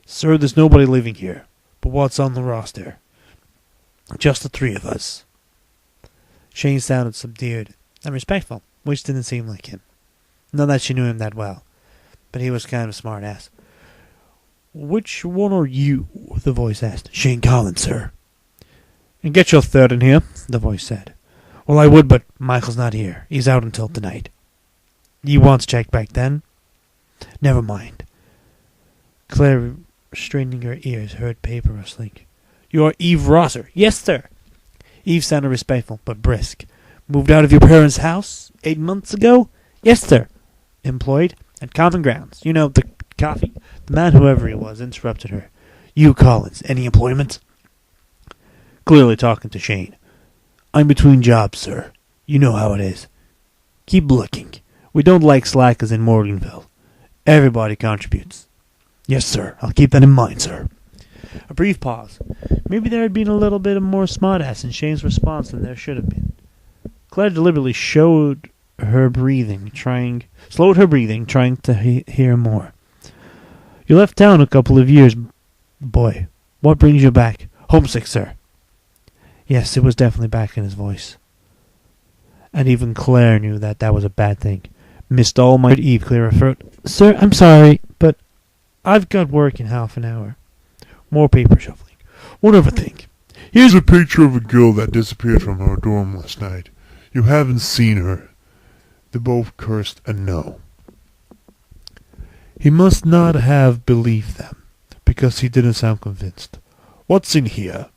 Sir, there's nobody living here. But what's on the roster? Just the three of us. Shane sounded subdued and respectful, which didn't seem like him. Not that she knew him that well, but he was kind of a smart ass. Which one are you? The voice asked. Shane Collins, sir. And get your third in here, the voice said. Well, I would, but Michael's not here. He's out until tonight. You want to check back then? Never mind. Claire, straining her ears, heard paper rustling. You are Eve Rosser. Yes, sir. Eve sounded respectful, but brisk. Moved out of your parents' house 8 months ago? Yes, sir. Employed at Common Grounds. You know, the coffee. The man, whoever he was, interrupted her. You, Collins, any employment? Clearly talking to Shane. I'm between jobs, sir. You know how it is. Keep looking. We don't like slackers in Morganville. Everybody contributes. Yes, sir. I'll keep that in mind, sir. A brief pause. Maybe there had been a little bit of more smartass in Shane's response than there should have been. Claire deliberately slowed her breathing, trying to hear more. You left town a couple of years, boy. What brings you back? Homesick, sir. Yes, it was definitely back in his voice. And even Claire knew that was a bad thing. Missed all my Eve clear her throat. Sir, I'm sorry, but I've got work in half an hour. More paper shuffling. One other thing. Here's a picture of a girl that disappeared from our dorm last night. You haven't seen her. They both cursed a no. He must not have believed them, because he didn't sound convinced. What's in here?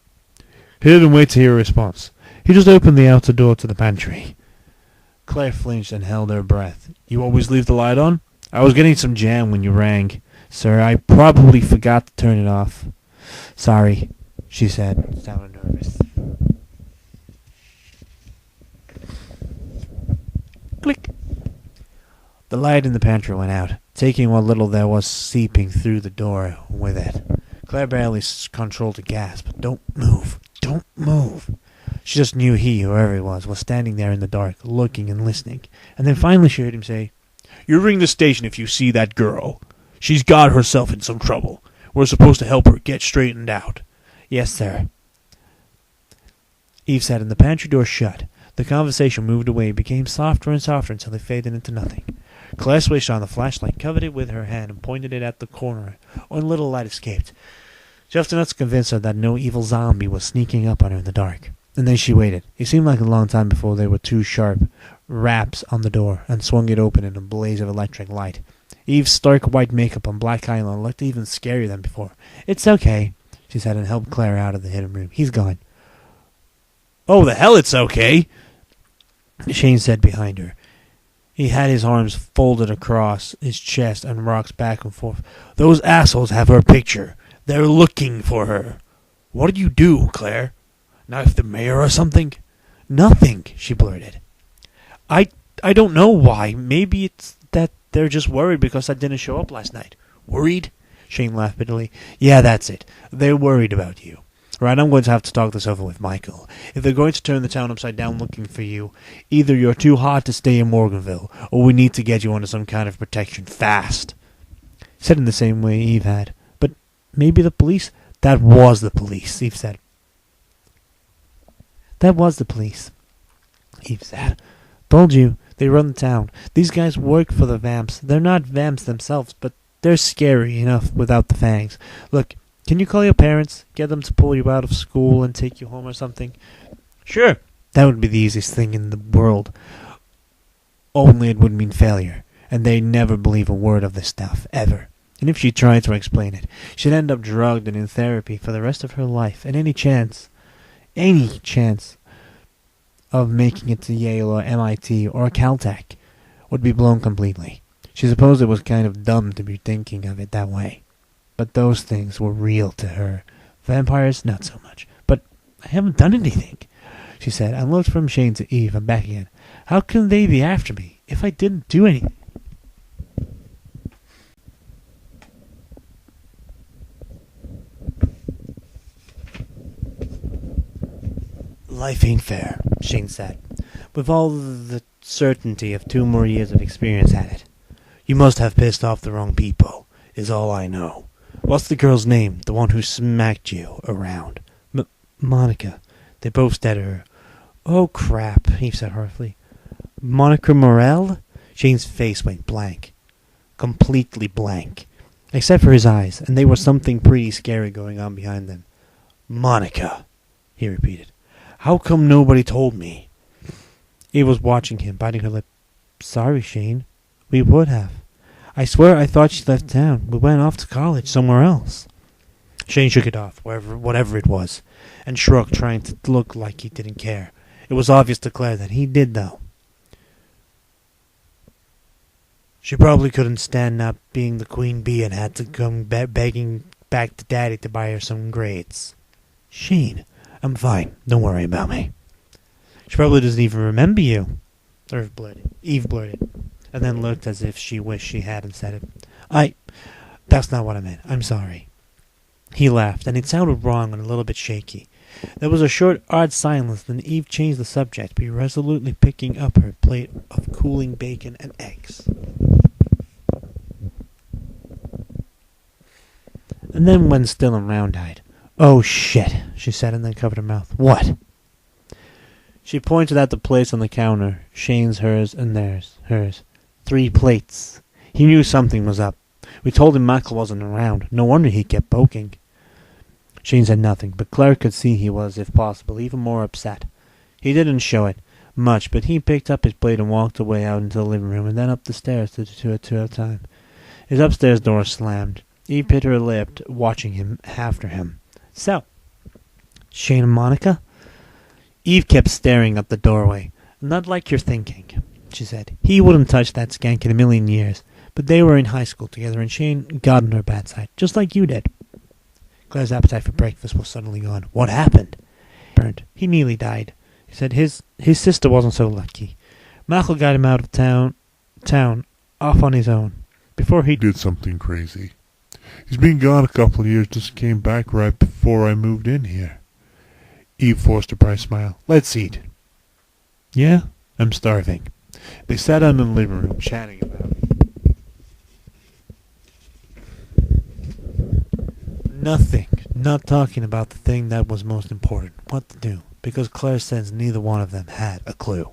He didn't wait to hear a response. He just opened the outer door to the pantry. Claire flinched and held her breath. You always leave the light on? I was getting some jam when you rang. Sir, I probably forgot to turn it off. Sorry, she said, sounding nervous. Click. The light in the pantry went out, taking what little there was seeping through the door with it. Claire barely controlled a gasp. Don't move. Don't move. She just knew he, whoever he was standing there in the dark, looking and listening. And then finally she heard him say, You ring the station if you see that girl. She's got herself in some trouble. We're supposed to help her get straightened out. Yes, sir. Eve sat, and the pantry door shut. The conversation moved away, became softer and softer until it faded into nothing. Claire switched on the flashlight, covered it with her hand, and pointed it at the corner. One little light escaped, just enough to convince her that no evil zombie was sneaking up on her in the dark. And then she waited. It seemed like a long time before there were two sharp raps on the door, and swung it open in a blaze of electric light. Eve's stark white makeup on black eyeliner looked even scarier than before. It's okay, she said, and helped Claire out of the hidden room. He's gone. Oh, the hell it's okay, Shane said behind her. He had his arms folded across his chest and rocked back and forth. Those assholes have her picture. They're looking for her. What did you do, Claire? Knife the mayor or something? Nothing, she blurted. I don't know why. Maybe it's that they're just worried because I didn't show up last night. Worried? Shane laughed bitterly. Yeah, that's it. They're worried about you. Right, I'm going to have to talk this over with Michael. If they're going to turn the town upside down looking for you, either you're too hot to stay in Morganville, or we need to get you under some kind of protection fast. Said in the same way Eve had. But maybe the police? That was the police, Eve said. That was the police, Eve said. Told you, they run the town. These guys work for the vamps. They're not vamps themselves, but they're scary enough without the fangs. Look, can you call your parents, get them to pull you out of school and take you home or something? Sure, that would be the easiest thing in the world. Only it would mean failure, and they'd never believe a word of this stuff, ever. And if she tried to explain it, she'd end up drugged and in therapy for the rest of her life, and any chance of making it to Yale or MIT or Caltech would be blown completely. She supposed it was kind of dumb to be thinking of it that way. But those things were real to her. Vampires, not so much. But I haven't done anything, she said, and looked from Shane to Eve and back again. How can they be after me if I didn't do anything? Life ain't fair, Shane said, with all the certainty of 2 more years of experience at it. You must have pissed off the wrong people, is all I know. What's the girl's name? The one who smacked you around? Monica. They both stared at her. Oh, crap, Eve said hurriedly. Monica Morel? Shane's face went blank. Completely blank. Except for his eyes, and there was something pretty scary going on behind them. Monica, he repeated. How come nobody told me? Eve was watching him, biting her lip. Sorry, Shane. We would have. I swear I thought she left town. We went off to college somewhere else. Shane shook it off, whatever it was, and shrugged, trying to look like he didn't care. It was obvious to Claire that he did, though. She probably couldn't stand not being the queen bee and had to come begging back to Daddy to buy her some grades. Shane, I'm fine. Don't worry about me. She probably doesn't even remember you. Eve blurted, and then looked as if she wished she hadn't said it. That's not what I meant. I'm sorry. He laughed, and it sounded wrong and a little bit shaky. There was a short, odd silence, then Eve changed the subject by resolutely picking up her plate of cooling bacon and eggs. And then went still and round-eyed. Oh, shit, she said, and then covered her mouth. What? She pointed at the plates on the counter. Shane's, hers, and theirs. Hers. 3 plates. He knew something was up. We told him Michael wasn't around. No wonder he kept poking. Shane said nothing, but Claire could see he was, if possible, even more upset. He didn't show it much, but he picked up his plate and walked away out into the living room and then up the stairs two at a time. His upstairs door slammed. Eve bit her lip, watching him after him. So, Shane and Monica? Eve kept staring at the doorway. Not like you're thinking, she said. He wouldn't touch that skank in a million years. But they were in high school together, and Shane got on her bad side, just like you did. Claire's appetite for breakfast was suddenly gone. What happened? He nearly died. He said his sister wasn't so lucky. Michael got him out of town, off on his own. Before he did something crazy. He's been gone a couple of years, just came back right before I moved in here. Eve forced a bright smile. Let's eat. Yeah, I'm starving. They sat down in the living room, chatting about it. Nothing. Not talking about the thing that was most important. What to do. Because Claire says neither one of them had a clue.